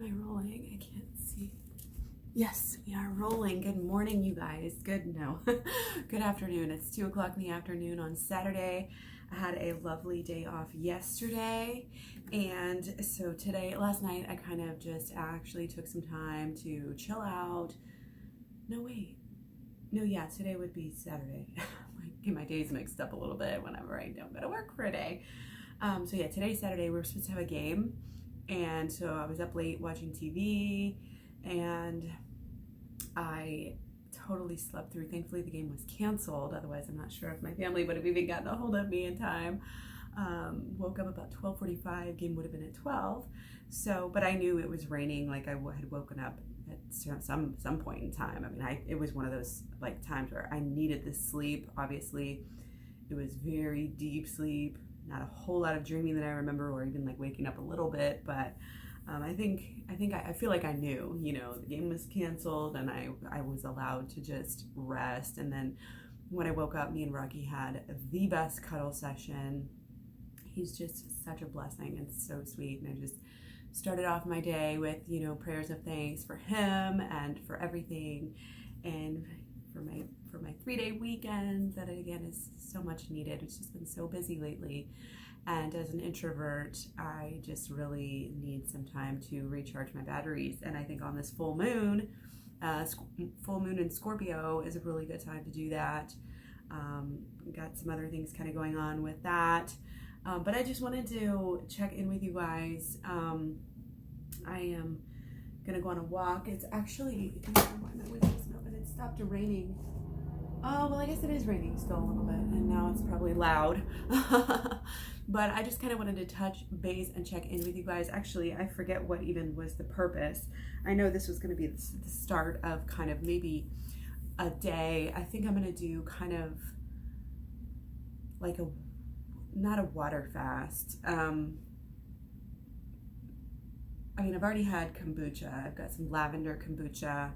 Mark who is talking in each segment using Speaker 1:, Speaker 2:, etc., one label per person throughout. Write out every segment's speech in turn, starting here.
Speaker 1: Am I rolling? I can't see. Yes, we are rolling. Good morning, you guys. Good afternoon. It's 2 o'clock in the afternoon on Saturday. I had a lovely day off yesterday. And so last night, I kind of just actually took some time to chill out. Today would be Saturday. I get my days mixed up a little bit whenever I don't go to work for a day. Today's Saturday. We're supposed to have a game. And so I was up late watching TV and I totally slept through. Thankfully, the game was canceled. Otherwise, I'm not sure if my family would have even gotten a hold of me in time. Woke up about 12:45. Game would have been at 12. But I knew it was raining. Like I had woken up at some point in time. I mean, it was one of those like times where I needed this sleep. Obviously, it was very deep sleep. Not a whole lot of dreaming that I remember, or even like waking up a little bit. But I feel like I knew, the game was canceled and I was allowed to just rest. And then when I woke up, me and Rocky had the best cuddle session. He's just such a blessing and so sweet. And I just started off my day with, prayers of thanks for him and for everything, and for my 3-day weekend that again is so much needed. It's just been so busy lately. And as an introvert, I just really need some time to recharge my batteries. And I think on this full moon in Scorpio is a really good time to do that. Got some other things kind of going on with that. But I just wanted to check in with you guys. I am gonna go on a walk. It's actually, I don't know why my window's not open. It stopped raining. Oh, well, I guess it is raining still a little bit, and now it's probably loud. But I just kind of wanted to touch base and check in with you guys. Actually, I forget what even was the purpose. I know this was going to be the start of kind of maybe a day. I think I'm going to do kind of like not a water fast. I've already had kombucha. I've got some lavender kombucha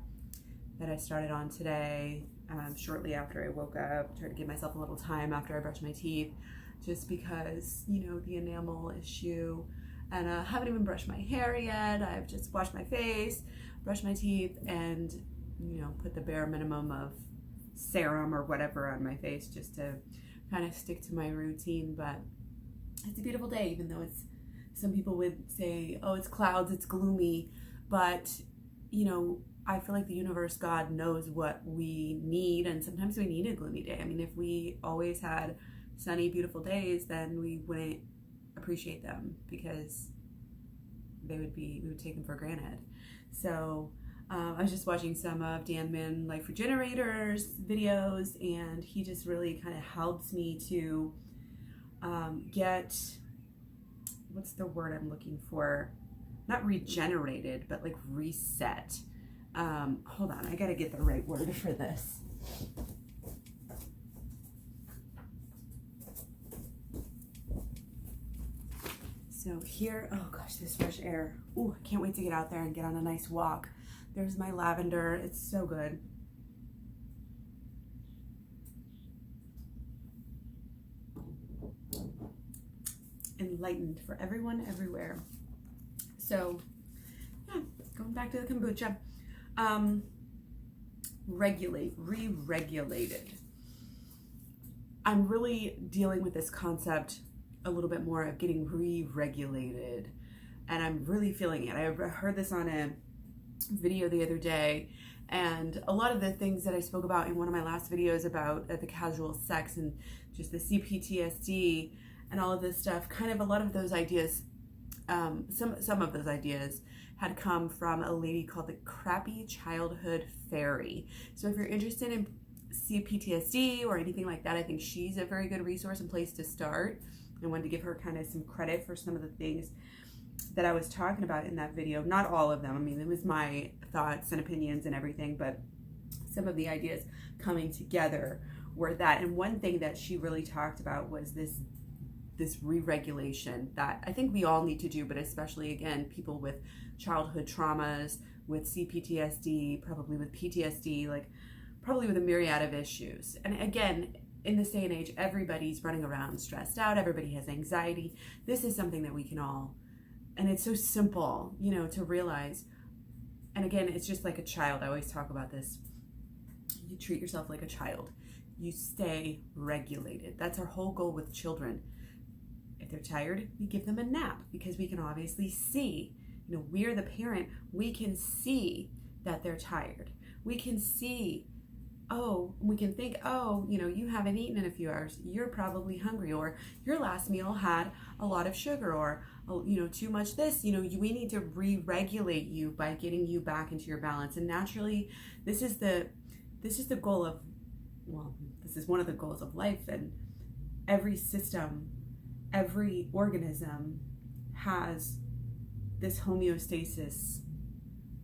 Speaker 1: that I started on today. Shortly after I woke up, tried to give myself a little time after I brushed my teeth, just because, the enamel issue. And I haven't even brushed my hair yet. I've just washed my face, brushed my teeth, and, put the bare minimum of serum or whatever on my face just to kind of stick to my routine. But it's a beautiful day, even though some people would say, oh, it's clouds, it's gloomy. But, I feel like the universe, God knows what we need, and sometimes we need a gloomy day. I mean, if we always had sunny, beautiful days, then we wouldn't appreciate them because we would take them for granted. So I was just watching some of Dan Min Life Regenerators videos, and he just really kind of helps me to get, what's the word I'm looking for? Not regenerated, but like reset. Hold on, I gotta get the right word for this. So here, oh gosh, this fresh air. Ooh, I can't wait to get out there and get on a nice walk. There's my lavender, it's so good. Enlightened for everyone, everywhere. So, yeah, going back to the kombucha. Re-regulated. I'm really dealing with this concept a little bit more of getting re-regulated, and I'm really feeling it. I heard this on a video the other day, and a lot of the things that I spoke about in one of my last videos about the casual sex and just the CPTSD and all of this stuff, kind of a lot of those ideas, some of those ideas had come from a lady called the Crappy Childhood Fairy. So if you're interested in CPTSD or anything like that, I think she's a very good resource and place to start. I wanted to give her kind of some credit for some of the things that I was talking about in that video. Not all of them. I mean, it was my thoughts and opinions and everything, but some of the ideas coming together were that. And one thing that she really talked about was this re-regulation that I think we all need to do, but especially, again, people with childhood traumas, with CPTSD, probably with PTSD, like probably with a myriad of issues. And again, in this day and age, everybody's running around stressed out. Everybody has anxiety. This is something that we can all And it's so simple, to realize. And again, it's just like a child. I always talk about this. You treat yourself like a child. You stay regulated. That's our whole goal with children. If they're tired, we give them a nap, because we can obviously see, we're the parent. We can see that they're tired. We can see, we can think, you haven't eaten in a few hours. You're probably hungry, or your last meal had a lot of sugar, or, too much this. We need to re-regulate you by getting you back into your balance. And naturally, this is the goal of, this is one of the goals of life. And every system, every organism has this homeostasis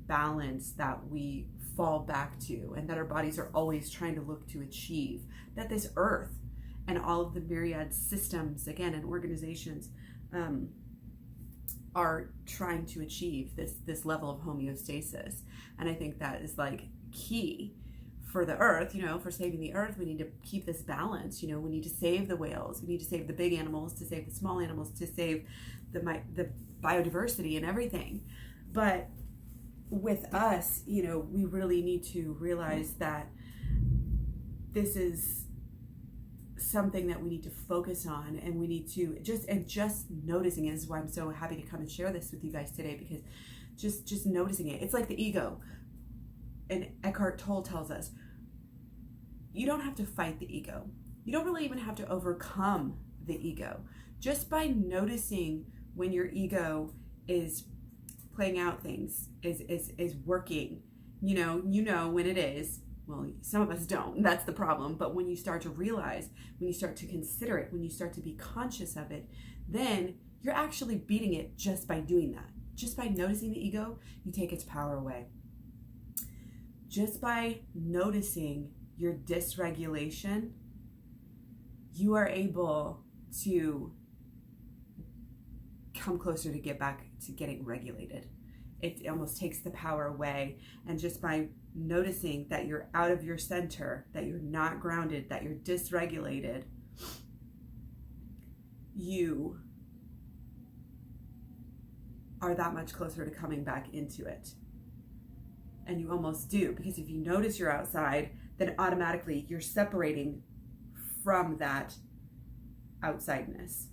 Speaker 1: balance that we fall back to, and that our bodies are always trying to look to achieve, that this earth and all of the myriad systems, again, and organizations are trying to achieve this level of homeostasis. And I think that is like key for the earth. For saving the earth, we need to keep this balance. We need to save the whales, we need to save the big animals, to save the small animals, to save the biodiversity and everything. But with us, we really need to realize that this is something that we need to focus on, and we need to just noticing it. This is why I'm so happy to come and share this with you guys today, because just noticing it. It's like the ego. And Eckhart Tolle tells us, you don't have to fight the ego. You don't really even have to overcome the ego. Just by noticing when your ego is playing out things, is working, when it is. Well, some of us don't, that's the problem. But when you start to realize, when you start to consider it, when you start to be conscious of it, then you're actually beating it just by doing that. Just by noticing the ego, you take its power away. Just by noticing your dysregulation, you are able to come closer to get back to getting regulated. It almost takes the power away. And just by noticing that you're out of your center, that you're not grounded, that you're dysregulated, you are that much closer to coming back into it. And you almost do, because if you notice you're outside, then automatically you're separating from that outsideness.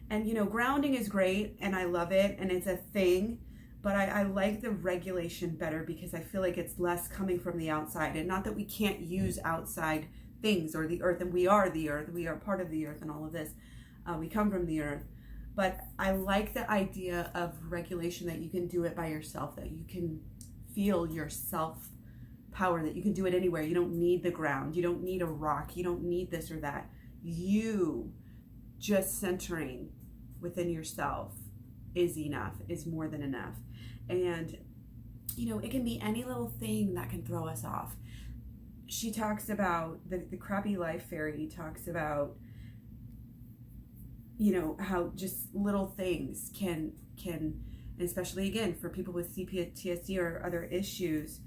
Speaker 1: And grounding is great, and I love it, and it's a thing, but I like the regulation better, because I feel like it's less coming from the outside. And not that we can't use outside things or the earth, and we are the earth, we are part of the earth and all of this. We come from the earth. But I like the idea of regulation, that you can do it by yourself, that you can feel your self power, that you can do it anywhere. You don't need the ground. You don't need a rock. You don't need this or that. You just centering within yourself is enough, is more than enough. And, it can be any little thing that can throw us off. She talks about, the crappy life fairy talks about, how just little things can, especially again for people with CPTSD or other issues,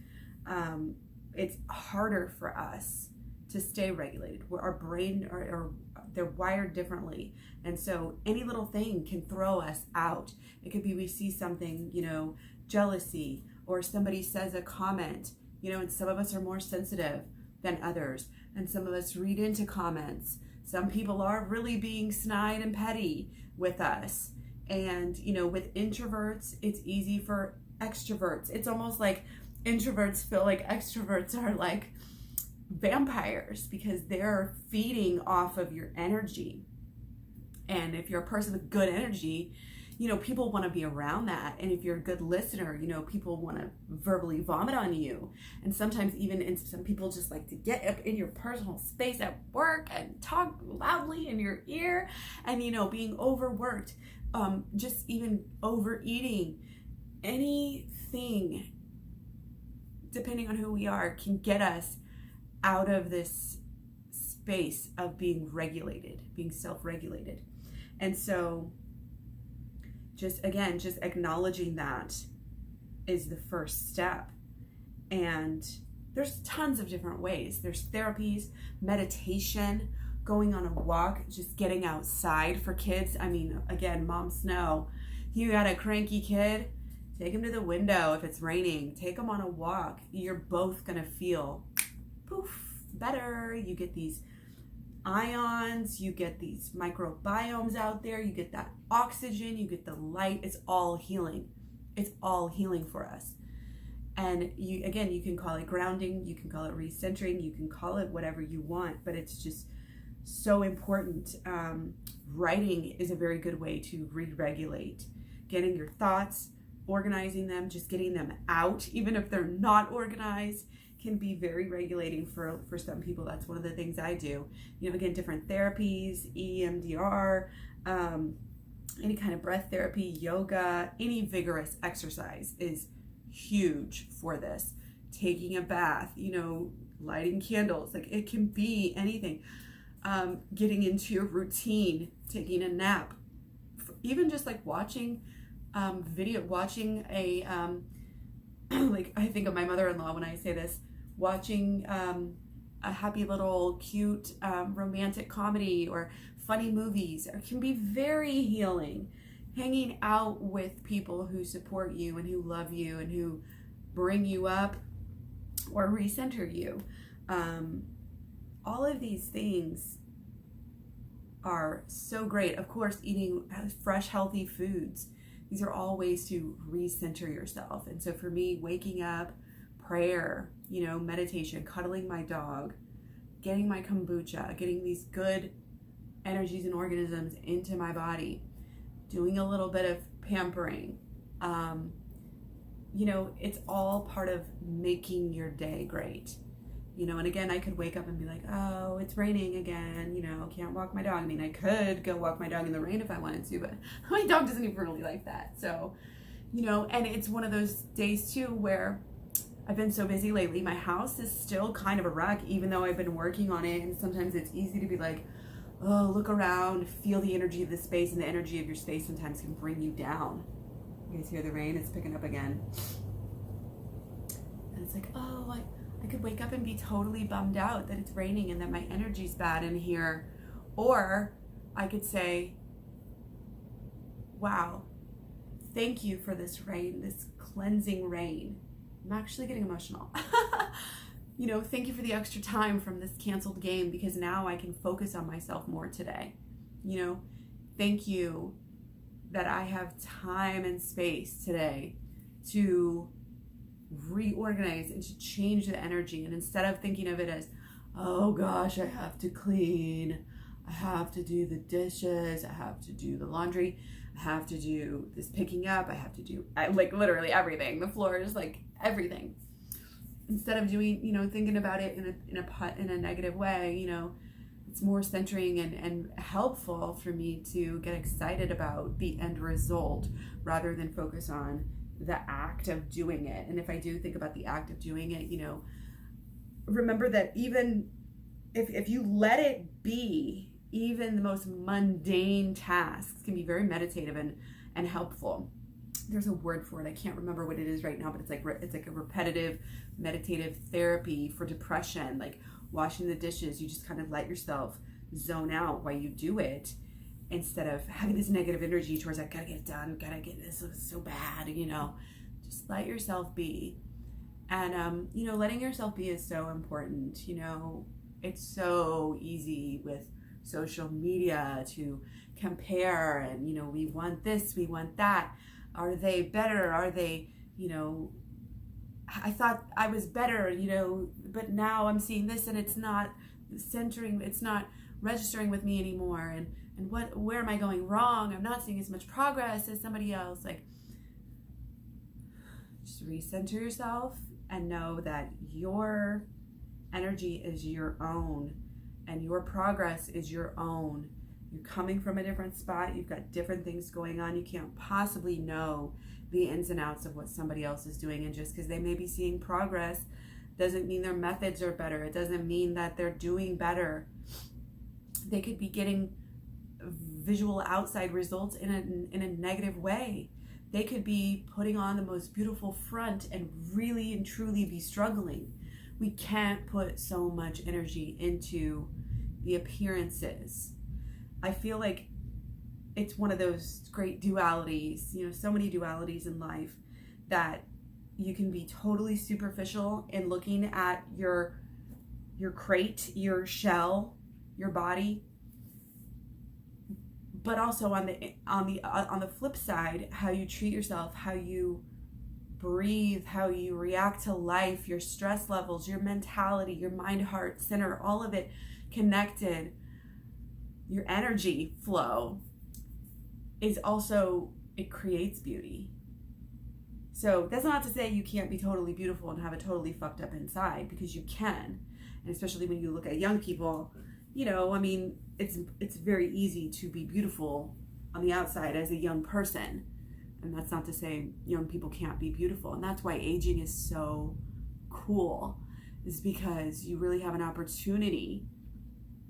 Speaker 1: it's harder for us to stay regulated. Our brain or they're wired differently, and so any little thing can throw us out. It could be we see something, jealousy, or somebody says a comment, and some of us are more sensitive than others, and some of us read into comments. Some people are really being snide and petty with us. And, with introverts, it's easy for extroverts. It's almost like introverts feel like extroverts are like vampires, because they're feeding off of your energy. And if you're a person with good energy, people want to be around that. And if you're a good listener, people want to verbally vomit on you. And sometimes even some people just like to get up in your personal space at work and talk loudly in your ear, and, being overworked. Just even overeating, anything, depending on who we are, can get us out of this space of being regulated, being self-regulated. And so just acknowledging that is the first step. And there's tons of different ways. There's therapies, meditation, going on a walk, just getting outside for kids. I mean, again, moms know, You got a cranky kid, take him to the window. If it's raining, take him on a walk. You're both gonna feel poof better. You get these ions, you get these microbiomes out there, you get that oxygen, you get the light. It's all healing. It's all healing for us. And you, again, you can call it grounding, you can call it recentering, you can call it whatever you want, but it's just so important. Writing is a very good way to re-regulate. Getting your thoughts, organizing them, just getting them out, even if they're not organized, can be very regulating for some people. That's one of the things I do. You know, again, different therapies, EMDR, any kind of breath therapy, yoga, any vigorous exercise is huge for this. Taking a bath, you know, lighting candles, like it can be anything. Getting into your routine, taking a nap, even just like watching watching a like, I think of my mother-in-law when I say this, watching a happy little cute romantic comedy or funny movies, it can be very healing. Hanging out with people who support you and who love you and who bring you up or recenter you. All of these things are so great. Of course, eating fresh, healthy foods. These are all ways to recenter yourself. And so for me, waking up, prayer, you know, meditation, cuddling my dog, getting my kombucha, getting these good energies and organisms into my body, doing a little bit of pampering, you know, it's all part of making your day great. You know, and again, I could wake up and be like, oh, it's raining again, you know, can't walk my dog. I mean, I could go walk my dog in the rain if I wanted to, but my dog doesn't even really like that. So, you know, and it's one of those days too where I've been so busy lately. My house is still kind of a wreck, even though I've been working on it. And sometimes it's easy to be like, oh, look around, feel the energy of the space, and the energy of your space sometimes can bring you down. You guys hear the rain? It's picking up again. And it's like, oh, I could wake up and be totally bummed out that it's raining and that my energy's bad in here. Or I could say, wow, thank you for this rain, this cleansing rain. I'm actually getting emotional. You know, thank you for the extra time from this canceled game because now I can focus on myself more today. You know, thank you that I have time and space today to reorganize and to change the energy. And instead of thinking of it as, oh gosh, I have to clean, I have to do the dishes, I have to do the laundry, I have to do this picking up, I have to do like literally everything. The floor is like everything. Instead of doing, you know, thinking about it in a negative way, you know, it's more centering and helpful for me to get excited about the end result rather than focus on the act of doing it. And if I do think about the act of doing it, you know, remember that even if you let it be, even the most mundane tasks can be very meditative and helpful. There's a word for it. I can't remember what it is right now, but it's like a repetitive meditative therapy for depression, like washing the dishes. You just kind of let yourself zone out while you do it instead of having this negative energy towards, I gotta get it done, gotta get this so bad, you know. Just let yourself be. And, you know, letting yourself be is so important. You know, it's so easy with social media to compare and, you know, we want this, we want that. Are they better? Are they, you know, I thought I was better, you know, but now I'm seeing this and it's not centering, it's not registering with me anymore. And where am I going wrong? I'm not seeing as much progress as somebody else. Like, just recenter yourself and know that your energy is your own and your progress is your own. You're coming from a different spot. You've got different things going on. You can't possibly know the ins and outs of what somebody else is doing. And just because they may be seeing progress doesn't mean their methods are better. It doesn't mean that they're doing better. They could be getting visual outside results in a negative way. They could be putting on the most beautiful front and really and truly be struggling. We can't put so much energy into the appearances. I feel like it's one of those great dualities, so many dualities in life, that you can be totally superficial in looking at your crate, your shell, your body, but also on the flip side, how you treat yourself, how you breathe, how you react to life, your stress levels, your mentality, your mind, heart, center, all of it connected, your energy flow is also, it creates beauty. So that's not to say you can't be totally beautiful and have it totally fucked up inside, because you can. And especially when you look at young people, it's very easy to be beautiful on the outside as a young person. And that's not to say young people can't be beautiful. And that's why aging is so cool, is because you really have an opportunity,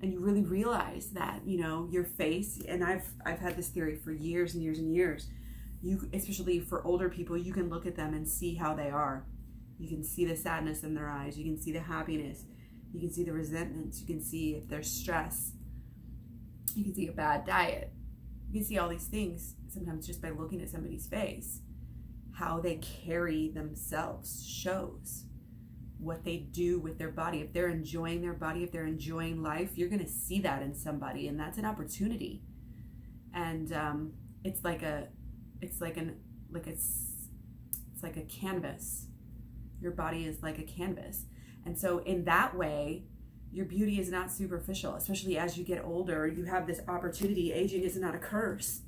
Speaker 1: and you really realize that, your face, and I've had this theory for years and years and years. Especially for older people, you can look at them and see how they are. You can see the sadness in their eyes. You can see the happiness. You can see the resentments. You can see if there's stress. You can see a bad diet. You can see all these things sometimes just by looking at somebody's face. How they carry themselves shows what they do with their body. If they're enjoying their body, if they're enjoying life, you're going to see that in somebody, and that's an opportunity. And it's like a canvas. Your body is like a canvas. And so in that way, your beauty is not superficial, especially as you get older. You have this opportunity. Aging is not a curse.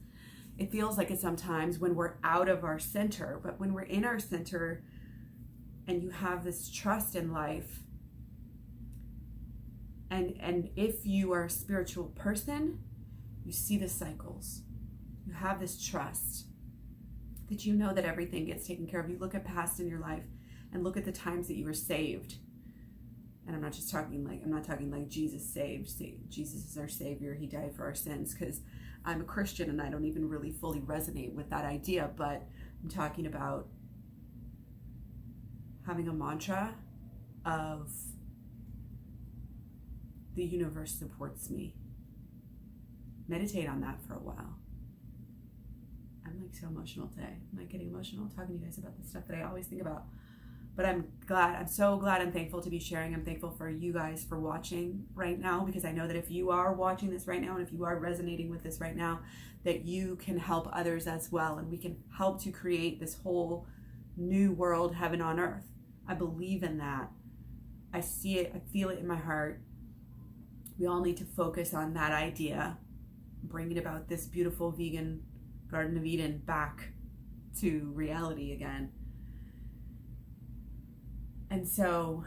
Speaker 1: It feels like it sometimes when we're out of our center, but when we're in our center and you have this trust in life, and if you are a spiritual person, you see the cycles. You have this trust that you know that everything gets taken care of. You look at past in your life and look at the times that you were saved. And I'm not talking like Jesus saved. Jesus is our Savior. He died for our sins, because I'm a Christian and I don't even really fully resonate with that idea. But I'm talking about having a mantra of the universe supports me. Meditate on that for a while. I'm like so emotional today. I'm like getting emotional talking to you guys about the stuff that I always think about. But I'm so glad and thankful to be sharing. I'm thankful for you guys for watching right now, because I know that if you are watching this right now and if you are resonating with this right now, that you can help others as well. And we can help to create this whole new world, heaven on earth. I believe in that. I see it. I feel it in my heart. We all need to focus on that idea, bringing about this beautiful vegan Garden of Eden back to reality again. And so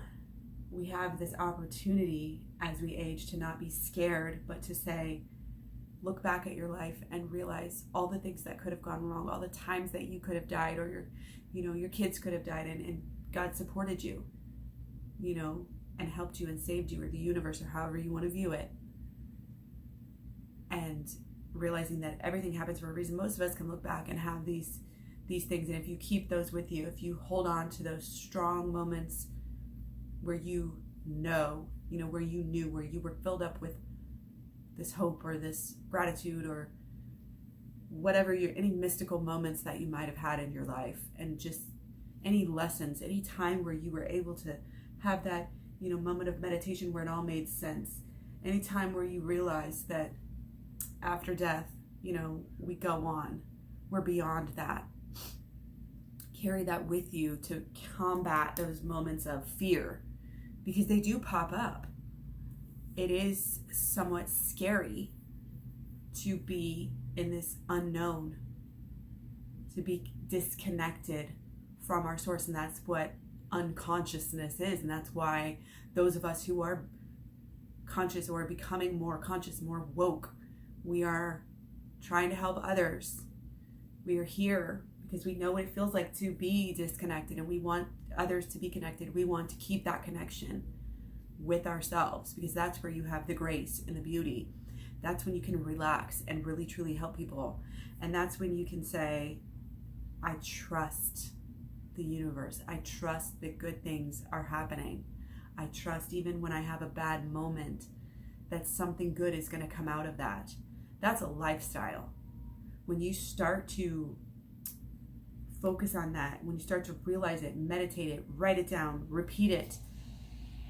Speaker 1: we have this opportunity as we age to not be scared, but to say, look back at your life and realize all the things that could have gone wrong, all the times that you could have died, or your kids could have died, and God supported you, and helped you and saved you, or the universe, or however you want to view it. And realizing that everything happens for a reason. Most of us can look back and have these things, and if you keep those with you, if you hold on to those strong moments where where you knew, where you were filled up with this hope or this gratitude or whatever, any mystical moments that you might have had in your life, and just any lessons, any time where you were able to have that moment of meditation where it all made sense, any time where you realized that after death, we go on, we're beyond that. Carry that with you to combat those moments of fear, because they do pop up. It is somewhat scary to be in this unknown, to be disconnected from our source, and that's what unconsciousness is. And that's why those of us who are conscious or becoming more conscious, more woke, we are trying to help others. We are here because we know what it feels like to be disconnected, and we want others to be connected. We want to keep that connection with ourselves, because that's where you have the grace and the beauty. That's when you can relax and really truly help people. And that's when you can say, I trust the universe. I trust that good things are happening. I trust even when I have a bad moment that something good is going to come out of that. That's a lifestyle. when you start to focus on that, when you start to realize it, meditate it, write it down, repeat it,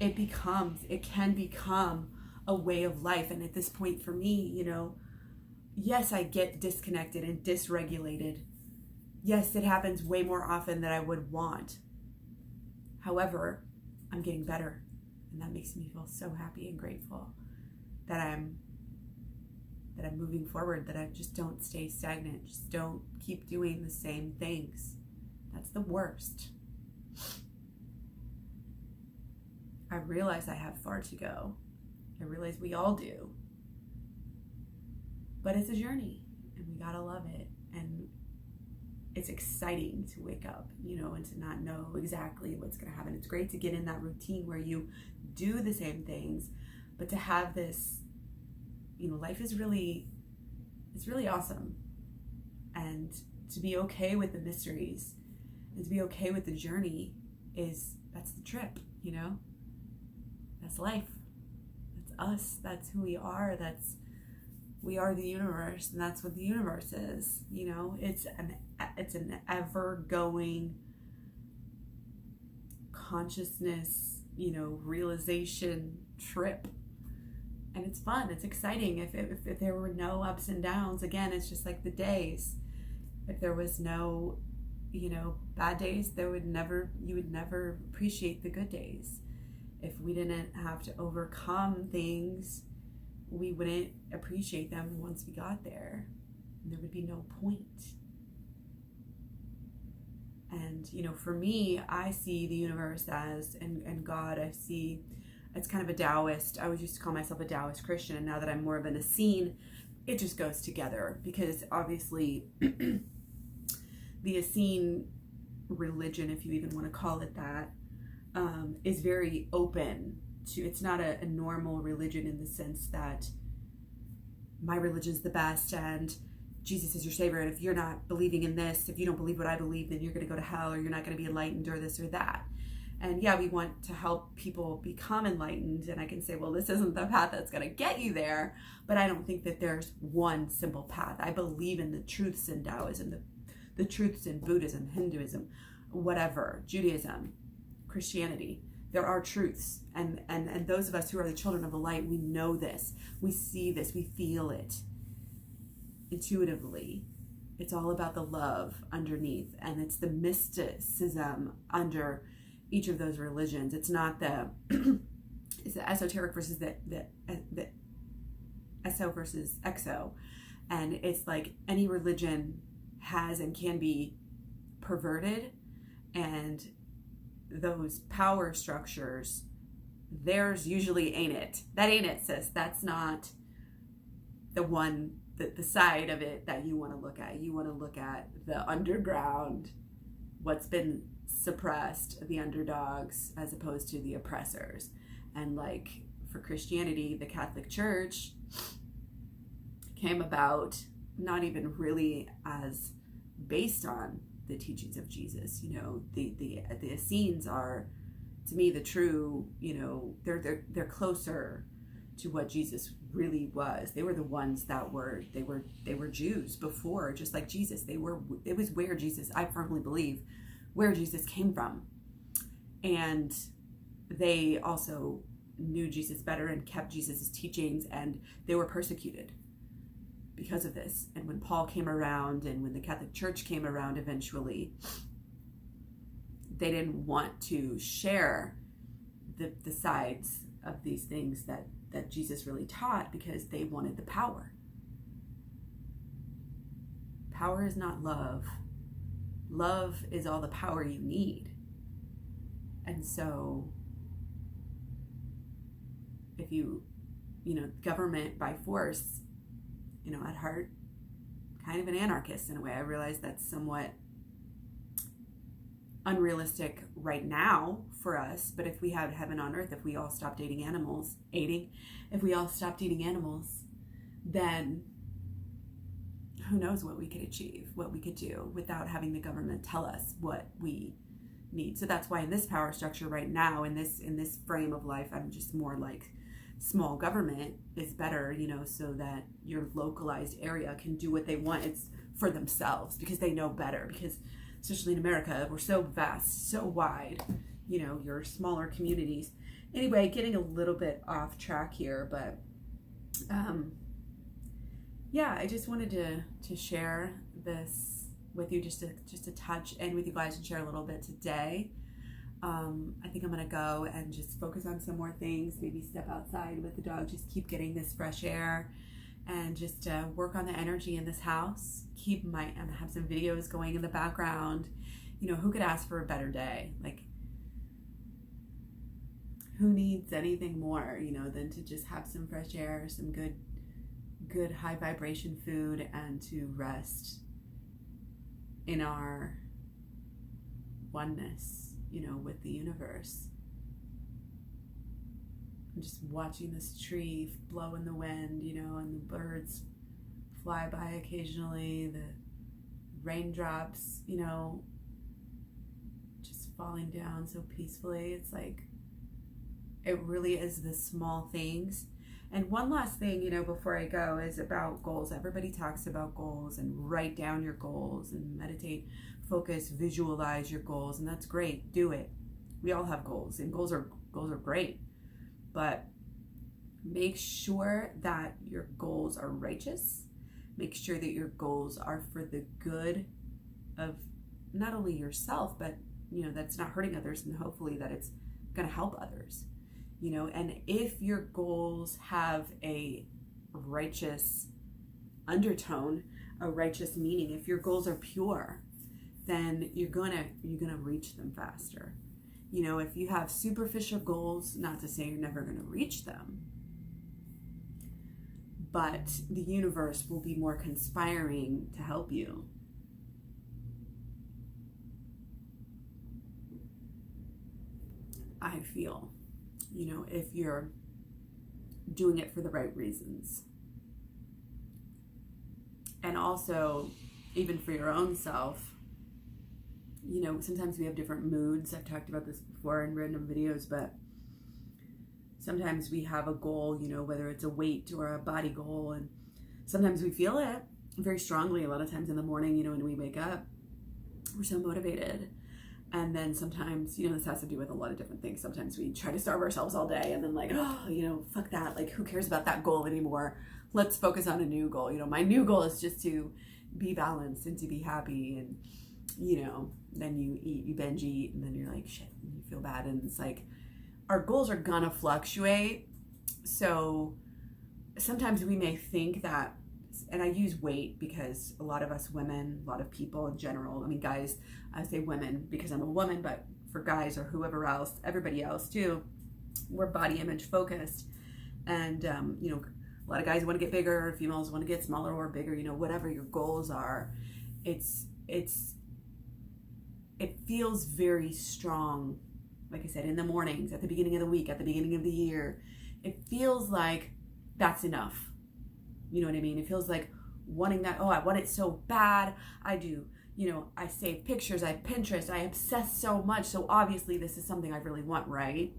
Speaker 1: it can become a way of life. And at this point for me, yes, I get disconnected and dysregulated. Yes, it happens way more often than I would want. However, I'm getting better, and that makes me feel so happy and grateful that I'm moving forward, that I just don't stay stagnant, just don't keep doing the same things. That's the worst. I realize I have far to go. I realize we all do. But it's a journey, and we gotta love it. And it's exciting to wake up, and to not know exactly what's gonna happen. It's great to get in that routine where you do the same things, but to have this, life is it's really awesome. And to be okay with the mysteries and to be okay with the journey that's the trip, That's life. That's us. That's who we are. We are the universe, and that's what the universe is. It's an ever-going consciousness, realization trip. And it's fun. It's exciting. If there were no ups and downs, again, it's just like the days. If there was no, bad days, you would never appreciate the good days. If we didn't have to overcome things, we wouldn't appreciate them once we got there. And there would be no point. And, for me, I see the universe and God, it's kind of a Taoist. I always used to call myself a Taoist Christian, and now that I'm more of an Essene, it just goes together, because obviously the Essene religion, if you even want to call it that, is very open to, it's not a normal religion in the sense that my religion's the best and Jesus is your savior, and if you're not believing in this, if you don't believe what I believe, then you're going to go to hell, or you're not going to be enlightened, or this or that. And yeah, we want to help people become enlightened, and I can say, well, this isn't the path that's going to get you there, but I don't think that there's one simple path. I believe in the truths in Taoism, the truths in Buddhism, Hinduism, whatever, Judaism, Christianity. There are truths, and those of us who are the children of the light, we know this, we see this, we feel it intuitively. It's all about the love underneath, and it's the mysticism under each of those religions. It's not it's the esoteric versus the eso versus exo, and it's like any religion has and can be perverted, and those power structures, theirs usually ain't it. That ain't it, sis. That's not the one, the side of it that you want to look at. You want to look at the underground, what's been suppressed, the underdogs, as opposed to the oppressors. And like for Christianity, the Catholic Church came about not even really as based on the teachings of Jesus. The Essenes are, to me, the true, they're closer to what Jesus really was. They were the ones that they were Jews before, just like Jesus. It was where Jesus, I firmly believe, where Jesus came from. And they also knew Jesus better and kept Jesus' teachings, and they were persecuted because of this. And when Paul came around, and when the Catholic Church came around eventually, they didn't want to share the sides of these things that Jesus really taught, because they wanted the power. Power is not love. Love is all the power you need. And so if government by force, at heart, kind of an anarchist in a way. I realize that's somewhat unrealistic right now for us, but if we had heaven on earth, if we all stopped eating animals, then who knows what we could achieve, what we could do without having the government tell us what we need. So that's why in this power structure right now, in this frame of life, I'm just more like small government is better, so that your localized area can do what they want. It's for themselves because they know better, because especially in America, we're so vast, so wide, your smaller communities. Anyway, getting a little bit off track here, but yeah, I just wanted to share this with you, just to touch in with you guys and share a little bit today. I think I'm gonna go and just focus on some more things, maybe step outside with the dog, just keep getting this fresh air, and just work on the energy in this house. Have some videos going in the background. Who could ask for a better day? Like, who needs anything more, than to just have some fresh air, some good high vibration food, and to rest in our oneness, with the universe. I'm just watching this tree blow in the wind, and the birds fly by occasionally, the raindrops, just falling down so peacefully. It's like, it really is the small things. And one last thing, before I go, is about goals. Everybody talks about goals, and write down your goals and meditate, focus, visualize your goals, and that's great. Do it. We all have goals, and goals are great. But make sure that your goals are righteous. Make sure that your goals are for the good of not only yourself, but that's not hurting others, and hopefully that it's going to help others. And if your goals have a righteous undertone, a righteous meaning, if your goals are pure, then you're gonna reach them faster. If you have superficial goals, not to say you're never gonna reach them, but the universe will be more conspiring to help you. I feel, if you're doing it for the right reasons. And also, even for your own self, sometimes we have different moods. I've talked about this before in random videos, but sometimes we have a goal, whether it's a weight or a body goal, and sometimes we feel it very strongly. A lot of times in the morning, when we wake up, we're so motivated. And then sometimes, this has to do with a lot of different things. Sometimes we try to starve ourselves all day, and then fuck that. Like, who cares about that goal anymore? Let's focus on a new goal. My new goal is just to be balanced and to be happy. And, then you binge eat, and then you're like, shit, and you feel bad. And it's like, our goals are gonna fluctuate. So sometimes we may think that, and I use weight because a lot of us women, a lot of people in general, guys, I say women because I'm a woman, but for guys or whoever else, everybody else too, we're body image focused. And, a lot of guys want to get bigger, females want to get smaller or bigger, whatever your goals are. It feels very strong, like I said, in the mornings, at the beginning of the week, at the beginning of the year. It feels like that's enough. You know what I mean? It feels like wanting that, I want it so bad. I do, I save pictures, I Pinterest, I obsess so much. So obviously this is something I really want, right?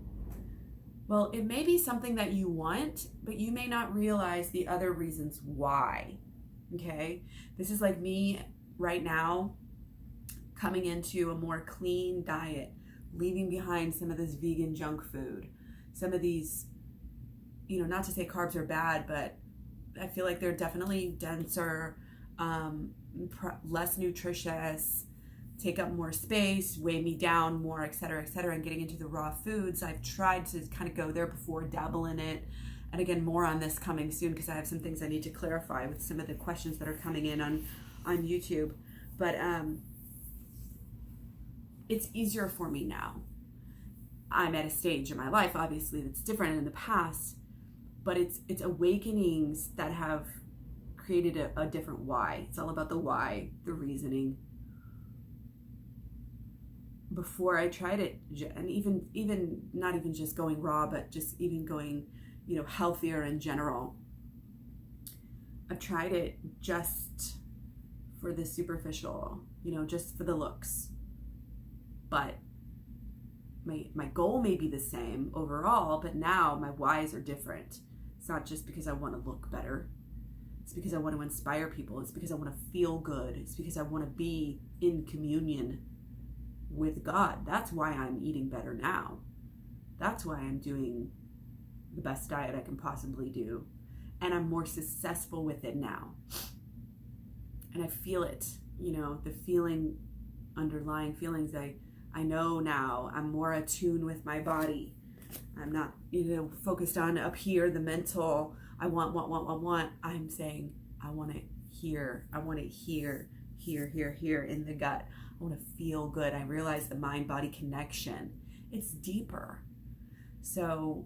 Speaker 1: Well, it may be something that you want, but you may not realize the other reasons why, okay? This is like me right now coming into a more clean diet, leaving behind some of this vegan junk food, some of these, not to say carbs are bad, but I feel like they're definitely denser, less nutritious, take up more space, weigh me down more, et cetera, and getting into the raw foods. I've tried to kind of go there before, dabble in it. And again, more on this coming soon, because I have some things I need to clarify with some of the questions that are coming in on YouTube. But it's easier for me now. I'm at a stage in my life, obviously, that's different in the past, but it's awakenings that have created a different why. It's all about the why, the reasoning. Before I tried it, and even not even just going raw, but just even going, healthier in general, I've tried it just for the superficial, just for the looks. But my goal may be the same overall, but now my whys are different. It's not just because I want to look better. It's because I want to inspire people. It's because I want to feel good. It's because I want to be in communion with God. That's why I'm eating better now. That's why I'm doing the best diet I can possibly do. And I'm more successful with it now. And I feel it, the feeling, underlying feelings. I know now. I'm more attuned with my body. I'm not, focused on up here, the mental, I want. I'm saying, I want it here. I want it here in the gut. I want to feel good. I realize the mind-body connection. It's deeper. So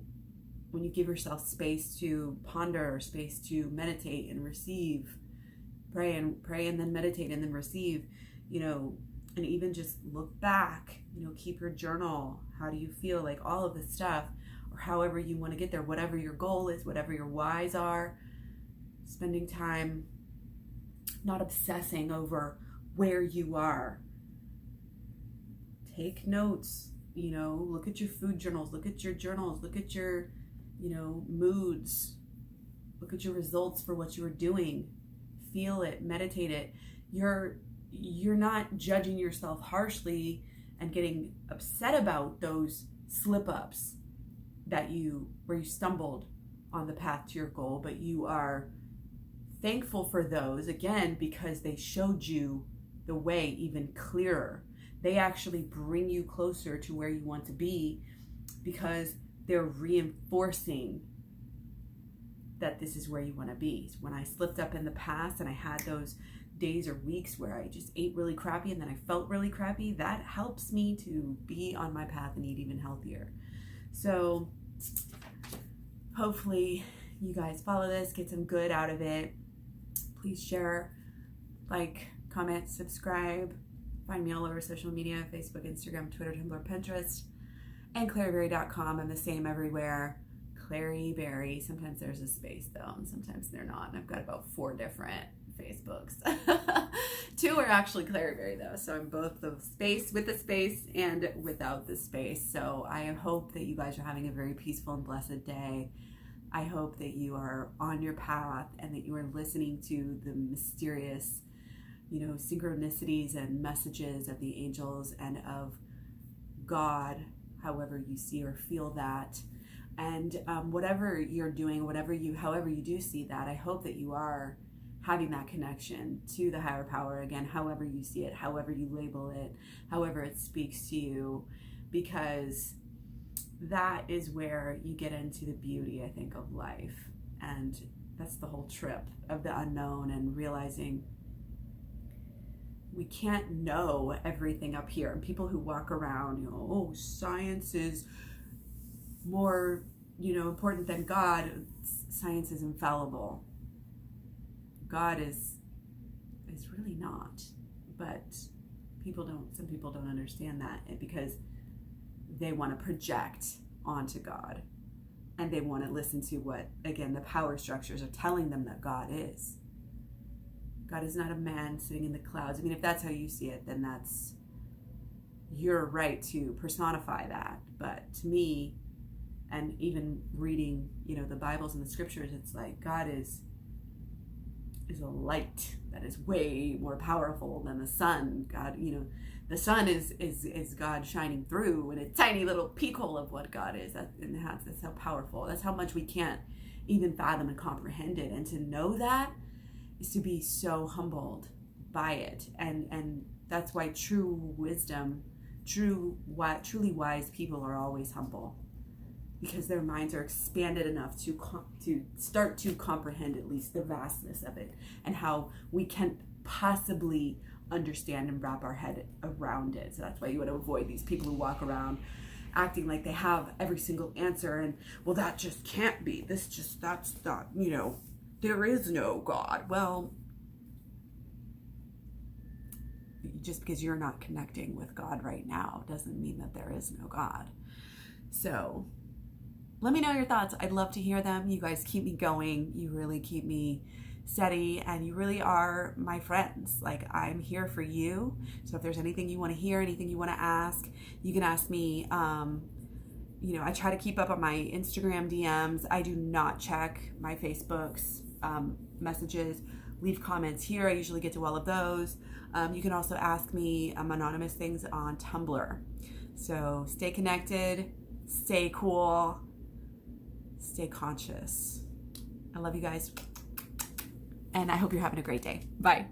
Speaker 1: when you give yourself space to ponder, space to meditate and receive, pray and then meditate and then receive, and even just look back, keep your journal. How do you feel? Like all of this stuff, or however you want to get there, whatever your goal is, whatever your whys are, spending time not obsessing over where you are. Take notes, look at your food journals, look at your journals, look at your, moods, look at your results for what you are doing, feel it, meditate it. You're not judging yourself harshly and getting upset about those slip-ups where you stumbled on the path to your goal, but you are thankful for those, again, because they showed you the way even clearer. They actually bring you closer to where you want to be because they're reinforcing that this is where you want to be. When I slipped up in the past and I had those days or weeks where I just ate really crappy and then I felt really crappy, that helps me to be on my path and eat even healthier. So hopefully you guys follow this, get some good out of it. Please share, like, comment, subscribe. Find me all over social media, Facebook, Instagram, Twitter, Tumblr, Pinterest, and claryberry.com. I'm the same everywhere. Clary Berry. Sometimes there's a space though, and sometimes they're not. And I've got about 4 different Facebooks. 2 are actually Clary Berry though, so I'm both the space with the space and without the space. So I hope that you guys are having a very peaceful and blessed day. I hope that you are on your path and that you are listening to the mysterious, synchronicities and messages of the angels and of God, however you see or feel that. And whatever you're doing, however you do see that, I hope that you are having that connection to the higher power, again, however you see it, however you label it, however it speaks to you, because that is where you get into the beauty, I think, of life. And that's the whole trip of the unknown and realizing we can't know everything up here. And people who walk around, science is more, important than God. Science is infallible. God is really not. But some people don't understand that because they want to project onto God. And they want to listen to what, again, the power structures are telling them that God is. God is not a man sitting in the clouds. I mean, if that's how you see it, then that's your right to personify that. But to me, and even reading, the Bibles and the scriptures, it's like God is a light that is way more powerful than the sun. God, the sun is God shining through in a tiny little peek hole of what God is. That's how powerful. That's how much we can't even fathom and comprehend it. And to know that is to be so humbled by it. And that's why true wisdom, truly wise people are always humble, because their minds are expanded enough to start to comprehend at least the vastness of it and how we can't possibly understand and wrap our head around it. So that's why you want to avoid these people who walk around acting like they have every single answer and, well, that just can't be. That's not, there is no God. Well, just because you're not connecting with God right now doesn't mean that there is no God. So let me know your thoughts. I'd love to hear them. You guys keep me going. You really keep me steady, and you really are my friends. Like, I'm here for you. So if there's anything you want to hear, anything you want to ask, you can ask me. I try to keep up on my Instagram DMs. I do not check my Facebook's messages. Leave comments here. I usually get to all of those. You can also ask me anonymous things on Tumblr. So stay connected, stay cool, stay conscious. I love you guys. And I hope you're having a great day. Bye.